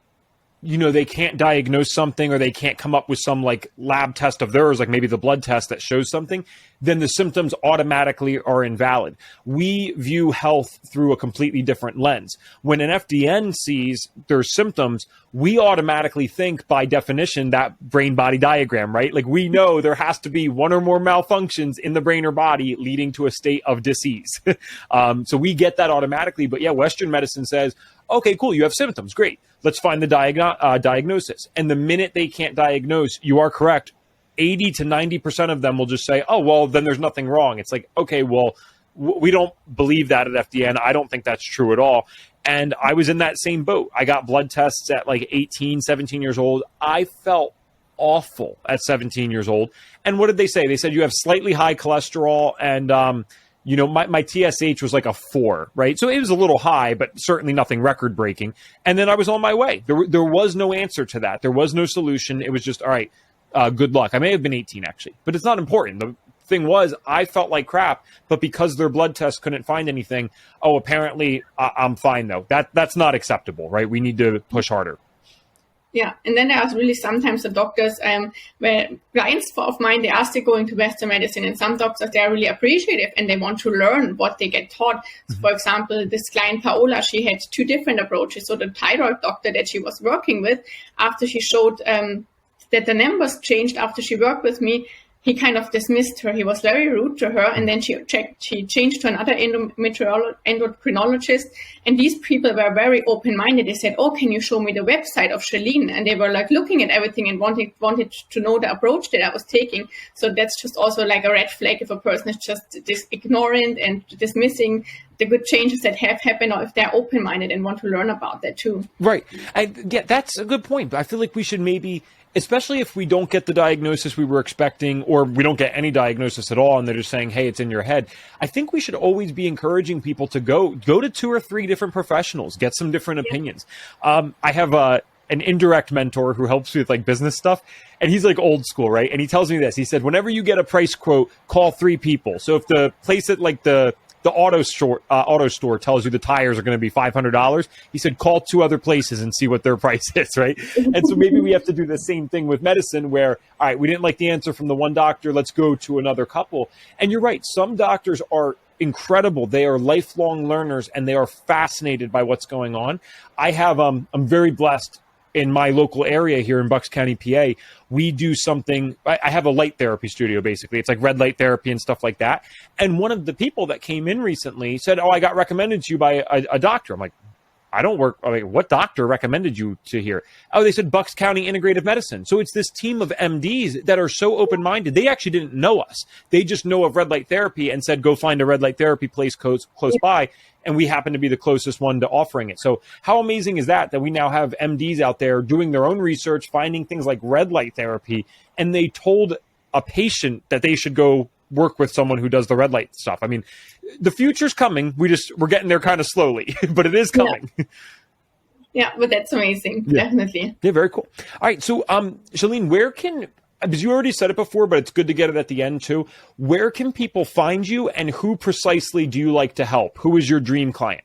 they can't diagnose something or they can't come up with some like lab test of theirs, like maybe the blood test that shows something, then the symptoms automatically are invalid. We view health through a completely different lens. When an FDN sees their symptoms, we automatically think by definition that brain-body diagram, right? Like we know there has to be one or more malfunctions in the brain or body leading to a state of disease. So we get that automatically. But yeah, Western medicine says, okay, cool, you have symptoms, great. Let's find the diagnosis. And the minute they can't diagnose, you are correct, 80 to 90% of them will just say, oh, well, then there's nothing wrong. It's like, okay, well, we don't believe that at FDN. I don't think that's true at all. And I was in that same boat. I got blood tests at like 18, 17 years old. I felt awful at 17 years old. And what did they say? They said you have slightly high cholesterol and my TSH was like a 4, right? So it was a little high, but certainly nothing record breaking. And then I was on my way. There was no answer to that. There was no solution. It was just, all right, good luck. I may have been 18 actually, but it's not important. The thing was, I felt like crap, but because their blood test couldn't find anything, apparently I'm fine though. That's not acceptable, right? We need to push harder. Yeah, and then there are really sometimes the doctors where clients of mine, they are still going to Western medicine, and some doctors, they are really appreciative and they want to learn what they get taught. So for example, this client Paola, she had 2 different approaches. So the thyroid doctor that she was working with, after she showed that the numbers changed after she worked with me, he kind of dismissed her. He was very rude to her. And then she changed to another endocrinologist. And these people were very open-minded. They said, oh, can you show me the website of Shalin? And they were like looking at everything and wanted to know the approach that I was taking. So that's just also like a red flag if a person is just ignorant and dismissing the good changes that have happened, or if they're open-minded and want to learn about that too. Right. Yeah, that's a good point. But I feel like we should maybe, especially if we don't get the diagnosis we were expecting, or we don't get any diagnosis at all, and they're just saying, hey, it's in your head. I think we should always be encouraging people to go to 2 or 3 different professionals, get some different opinions. I have an indirect mentor who helps me with like business stuff, and he's like old school, right? And he tells me this. He said, whenever you get a price quote, call 3 people. So if the place at like the auto store tells you the tires are going to be $500, he said, call 2 other places and see what their price is, right? And so maybe we have to do the same thing with medicine where, all right, we didn't like the answer from the one doctor, let's go to another couple. And you're right, some doctors are incredible. They are lifelong learners and they are fascinated by what's going on. I'm very blessed. In my local area here in Bucks County, PA, we do something. I have a light therapy studio, basically. It's like red light therapy and stuff like that. And one of the people that came in recently said, I got recommended to you by a doctor. I'm like, I don't work. I mean, what doctor recommended you to here? Oh, they said Bucks County Integrative Medicine. So it's this team of MDs that are so open-minded. They actually didn't know us. They just know of red light therapy and said, go find a red light therapy place close by. And we happen to be the closest one to offering it. So how amazing is that we now have MDs out there doing their own research, finding things like red light therapy, and they told a patient that they should go work with someone who does the red light stuff. I mean, the future's coming. We're getting there kind of slowly, but it is coming. Yeah, but that's amazing. Yeah. Definitely. Yeah, very cool. All right. So, Shalin, because you already said it before, but it's good to get it at the end too. Where can people find you, and who precisely do you like to help? Who is your dream client?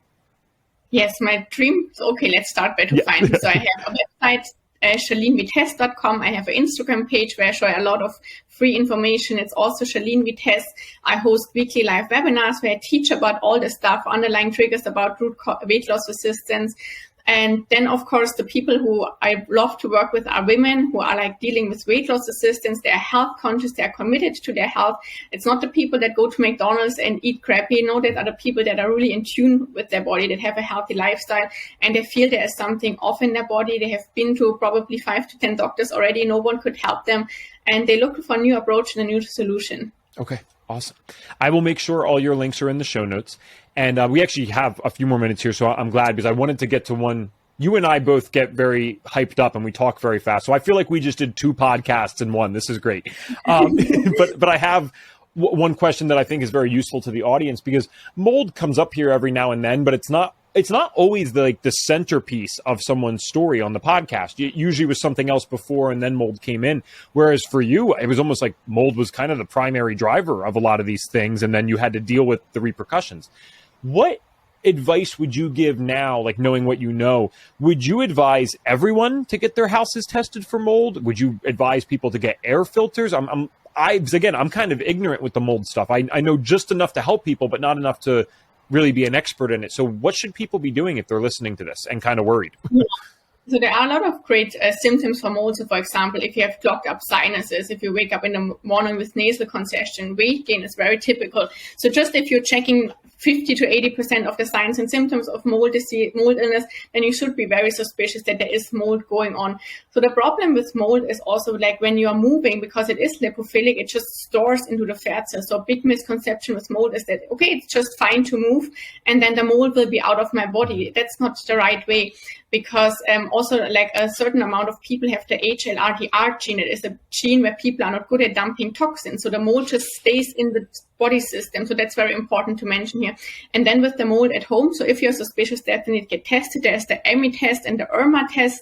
Yes, my dream. Okay, let's start by to find me. So I have a website, shalinvitesse.com. I have an Instagram page where I show a lot of free information. It's also Shalin Vitesse. I host weekly live webinars where I teach about all the stuff, underlying triggers about weight loss resistance. And then, of course, the people who I love to work with are women who are like dealing with weight loss resistance. They're health conscious. They're committed to their health. It's not the people that go to McDonald's and eat crappy. No, that are the people that are really in tune with their body, that have a healthy lifestyle, and they feel there is something off in their body. They have been to probably 5 to 10 doctors already. No one could help them. And they look for a new approach and a new solution. Okay, awesome. I will make sure all your links are in the show notes. And we actually have a few more minutes here, so I'm glad, because I wanted to get to one. You and I both get very hyped up and we talk very fast. So I feel like we just did 2 podcasts in one. This is great. But I have one question that I think is very useful to the audience, because mold comes up here every now and then, but it's not always the centerpiece of someone's story on the podcast. It usually was something else before, and then mold came in. Whereas for you, it was almost like mold was kind of the primary driver of a lot of these things, and then you had to deal with the repercussions. What advice would you give now, like knowing what you know? Would you advise everyone to get their houses tested for mold? Would you advise people to get air filters? I'm kind of ignorant with the mold stuff. I know just enough to help people, but not enough to really be an expert in it. So what should people be doing if they're listening to this and kind of worried? So there are a lot of great symptoms for mold. So for example, if you have clogged up sinuses, if you wake up in the morning with nasal congestion, weight gain is very typical. So just if you're checking 50 to 80% of the signs and symptoms of mold illness, then you should be very suspicious that there is mold going on. So the problem with mold is also like when you are moving, because it is lipophilic, it just stores into the fat cells. So a big misconception with mold is that, okay, it's just fine to move and then the mold will be out of my body. That's not the right way, because also like a certain amount of people have the HLA-DR gene. It is a gene where people are not good at dumping toxins. So the mold just stays in the body system. So that's very important to mention here. And then with the mold at home, so if you're suspicious, that they need to get tested. There's the EMI test and the IRMA test.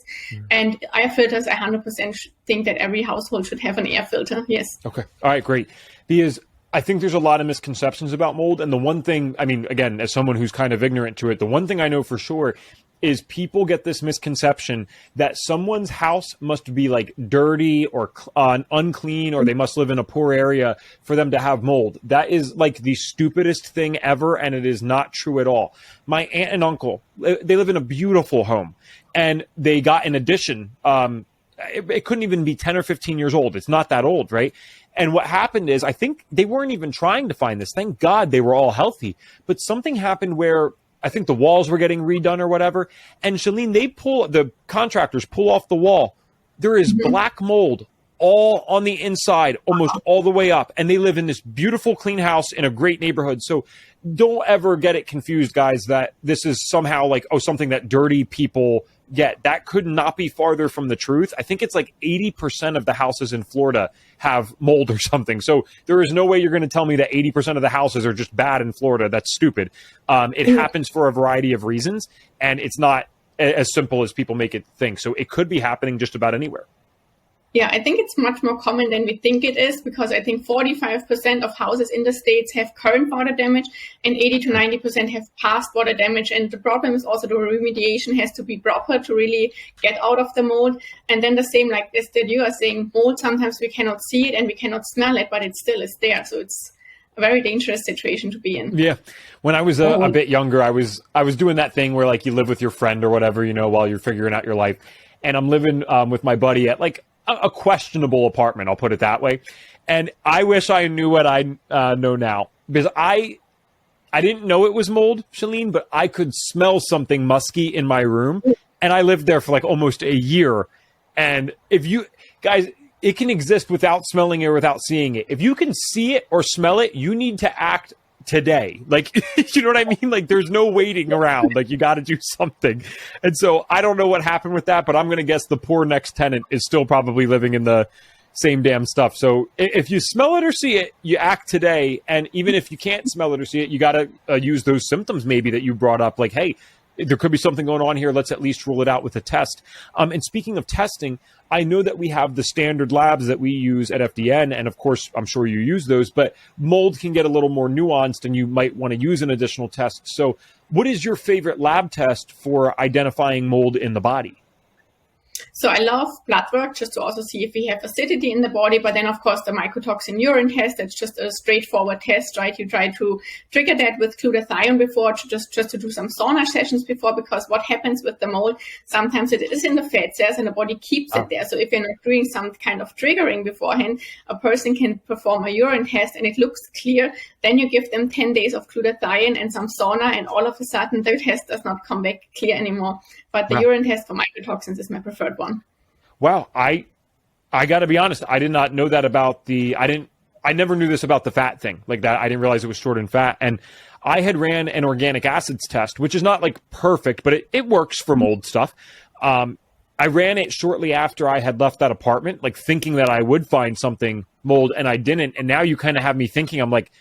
And air filters, I 100% think that every household should have an air filter. Yes. Okay. All right, great. Because I think there's a lot of misconceptions about mold. And the one thing, I mean, again, as someone who's kind of ignorant to it, the one thing I know for sure is people get this misconception that someone's house must be like dirty or unclean, or they must live in a poor area for them to have mold. That is like the stupidest thing ever, and it is not true at all. My aunt and uncle, they live in a beautiful home, and they got an addition. It couldn't even be 10 or 15 years old. It's not that old, right? And what happened is, I think they weren't even trying to find this. Thank God they were all healthy. But something happened where I think the walls were getting redone or whatever. And Shalin, the contractors pull off the wall. There is black mold all on the inside, almost all the way up. And they live in this beautiful, clean house in a great neighborhood. So don't ever get it confused, guys, that this is somehow like, something that dirty people get. That could not be farther from the truth. I think it's like 80% of the houses in Florida have mold or something. So there is no way you're going to tell me that 80% of the houses are just bad in Florida. That's stupid. It happens for a variety of reasons, and it's not as simple as people make it think. So it could be happening just about anywhere. Yeah, I think it's much more common than we think it is, because I think 45% of houses in the States have current water damage and 80 to 90% have past water damage. And the problem is also the remediation has to be proper to really get out of the mold. And then the same, like this, that you are saying, mold, sometimes we cannot see it and we cannot smell it, but it still is there. So it's a very dangerous situation to be in. Yeah. When I was a bit younger, I was doing that thing where like you live with your friend or whatever, while you're figuring out your life. And I'm living with my buddy at like a questionable apartment, I'll put it that way. And I wish I knew what I know now, because I didn't know it was mold, Shalin, but I could smell something musky in my room. And I lived there for like almost a year. And if you guys, it can exist without smelling it or without seeing it. If you can see it or smell it, you need to act today. Like, you know what I mean? Like, there's no waiting around. Like, you got to do something. And so I don't know what happened with that, but I'm going to guess the poor next tenant is still probably living in the same damn stuff. So if you smell it or see it, you act today. And even if you can't smell it or see it, you got to use those symptoms maybe that you brought up. Like, hey, there could be something going on here. Let's at least rule it out with a test. And speaking of testing, I know that we have the standard labs that we use at FDN, and of course, I'm sure you use those, but mold can get a little more nuanced and you might want to use an additional test. So what is your favorite lab test for identifying mold in the body? So I love blood work just to also see if we have acidity in the body. But then, of course, the mycotoxin urine test, that's just a straightforward test, right? You try to trigger that with glutathione before, just to do some sauna sessions before, because what happens with the mold, sometimes it is in the fat cells and the body keeps it there. So if you're not doing some kind of triggering beforehand, a person can perform a urine test and it looks clear. Then you give them 10 days of glutathione and some sauna, and all of a sudden the test does not come back clear anymore. But the urine test for mycotoxins is my preferred one. Wow. I got to be honest. I did not know that about I never knew this about the fat thing like that. I didn't realize it was stored in fat. And I had ran an organic acids test, which is not like perfect, but it works for mold stuff. I ran it shortly after I had left that apartment, like thinking that I would find something mold, and I didn't. And now you kind of have me thinking, I'm like,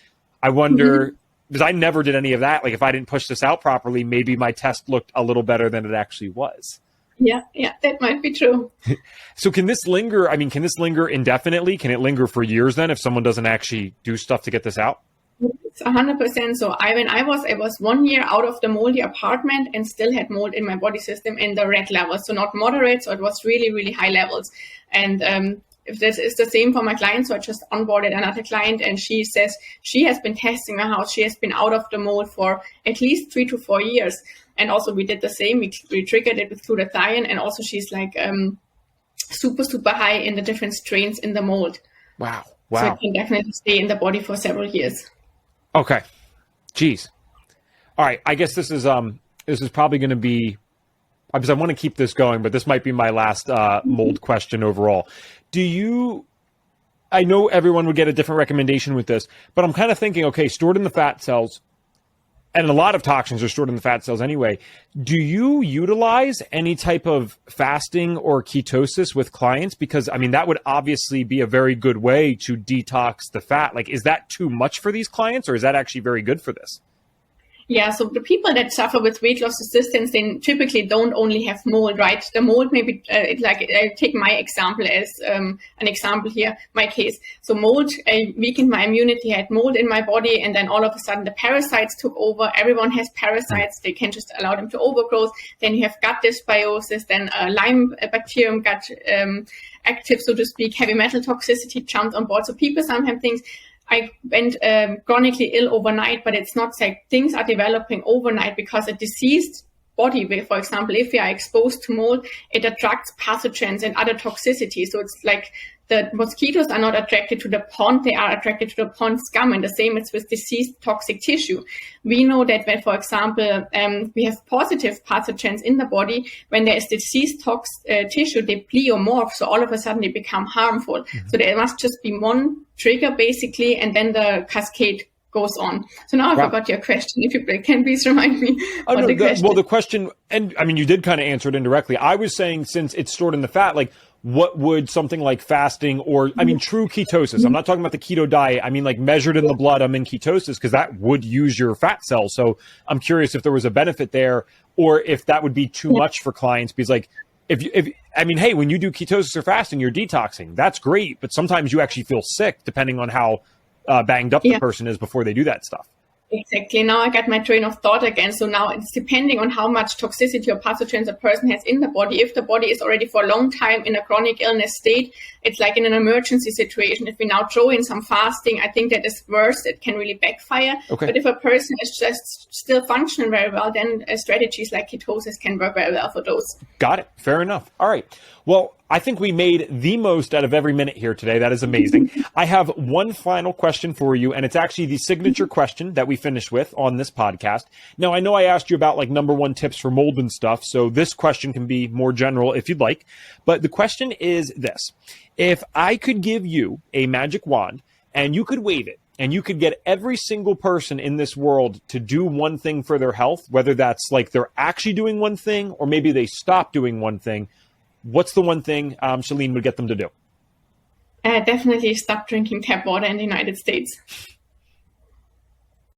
I wonder, because I never did any of that. Like if I didn't push this out properly, maybe my test looked a little better than it actually was. Yeah, that might be true. So can this linger? I mean, can this linger indefinitely? Can it linger for years then if someone doesn't actually do stuff to get this out? It's 100%. So when I was 1 year out of the moldy apartment and still had mold in my body system in the red levels. So not moderate. So it was really, really high levels. And if this is the same for my client, so I just onboarded another client and she says she has been testing her house. She has been out of the mold for at least 3 to 4 years. And also we did the same. We triggered it with glutathione, and also she's like super, super high in the different strains in the mold. Wow. So it can definitely stay in the body for several years. Okay. Jeez. All right. I guess this is probably going to be, because I want to keep this going, but this might be my last mold question overall. I know everyone would get a different recommendation with this, but I'm kind of thinking, okay, stored in the fat cells, and a lot of toxins are stored in the fat cells anyway. Do you utilize any type of fasting or ketosis with clients? Because I mean, that would obviously be a very good way to detox the fat. Like, is that too much for these clients, or is that actually very good for this? Yeah, so the people that suffer with weight loss resistance, they typically don't only have mold, right? The mold maybe, I take my example as an example here, my case. So mold weakened my immunity, I had mold in my body, and then all of a sudden the parasites took over. Everyone has parasites, they can just allow them to overgrowth. Then you have gut dysbiosis, then Lyme bacterium got active, so to speak, heavy metal toxicity jumped on board. So people sometimes think, I went chronically ill overnight, but it's not like things are developing overnight because a diseased body, for example, if we are exposed to mold, it attracts pathogens and other toxicity. So it's like the mosquitoes are not attracted to the pond, they are attracted to the pond scum, and the same is with diseased toxic tissue. We know that when, for example, we have positive pathogens in the body, when there is diseased tissue, they pleomorph, so all of a sudden they become harmful. Mm-hmm. So there must just be one trigger, basically, and then the cascade goes on. So now I forgot your question. If you can please remind me the question. Well, the question, and I mean, you did kind of answer it indirectly. I was saying, since it's stored in the fat, like, what would something like fasting, or, I mean, true ketosis, I'm not talking about the keto diet, I mean, like, measured in the blood, I'm in ketosis, because that would use your fat cells. So I'm curious if there was a benefit there, or if that would be too much for clients, because, like, if I mean, hey, when you do ketosis or fasting, you're detoxing. That's great, but sometimes you actually feel sick depending on how banged up the person is before they do that stuff. Exactly. Now I got my train of thought again. So now it's depending on how much toxicity or pathogens a person has in the body. If the body is already for a long time in a chronic illness state, it's like in an emergency situation. If we now throw in some fasting, I think that is worse. It can really backfire. Okay. But if a person is just still functioning very well, then strategies like ketosis can work very well for those. Got it. Fair enough. All right. Well, I think we made the most out of every minute here today. That is amazing. I have one final question for you, and it's actually the signature question that we finished with on this podcast. Now, I know I asked you about, like, number one tips for mold and stuff, so this question can be more general if you'd like. But the question is this. If I could give you a magic wand and you could wave it, and you could get every single person in this world to do one thing for their health, whether that's like they're actually doing one thing or maybe they stop doing one thing, what's the one thing Shalin would get them to do? Definitely stop drinking tap water in the United States.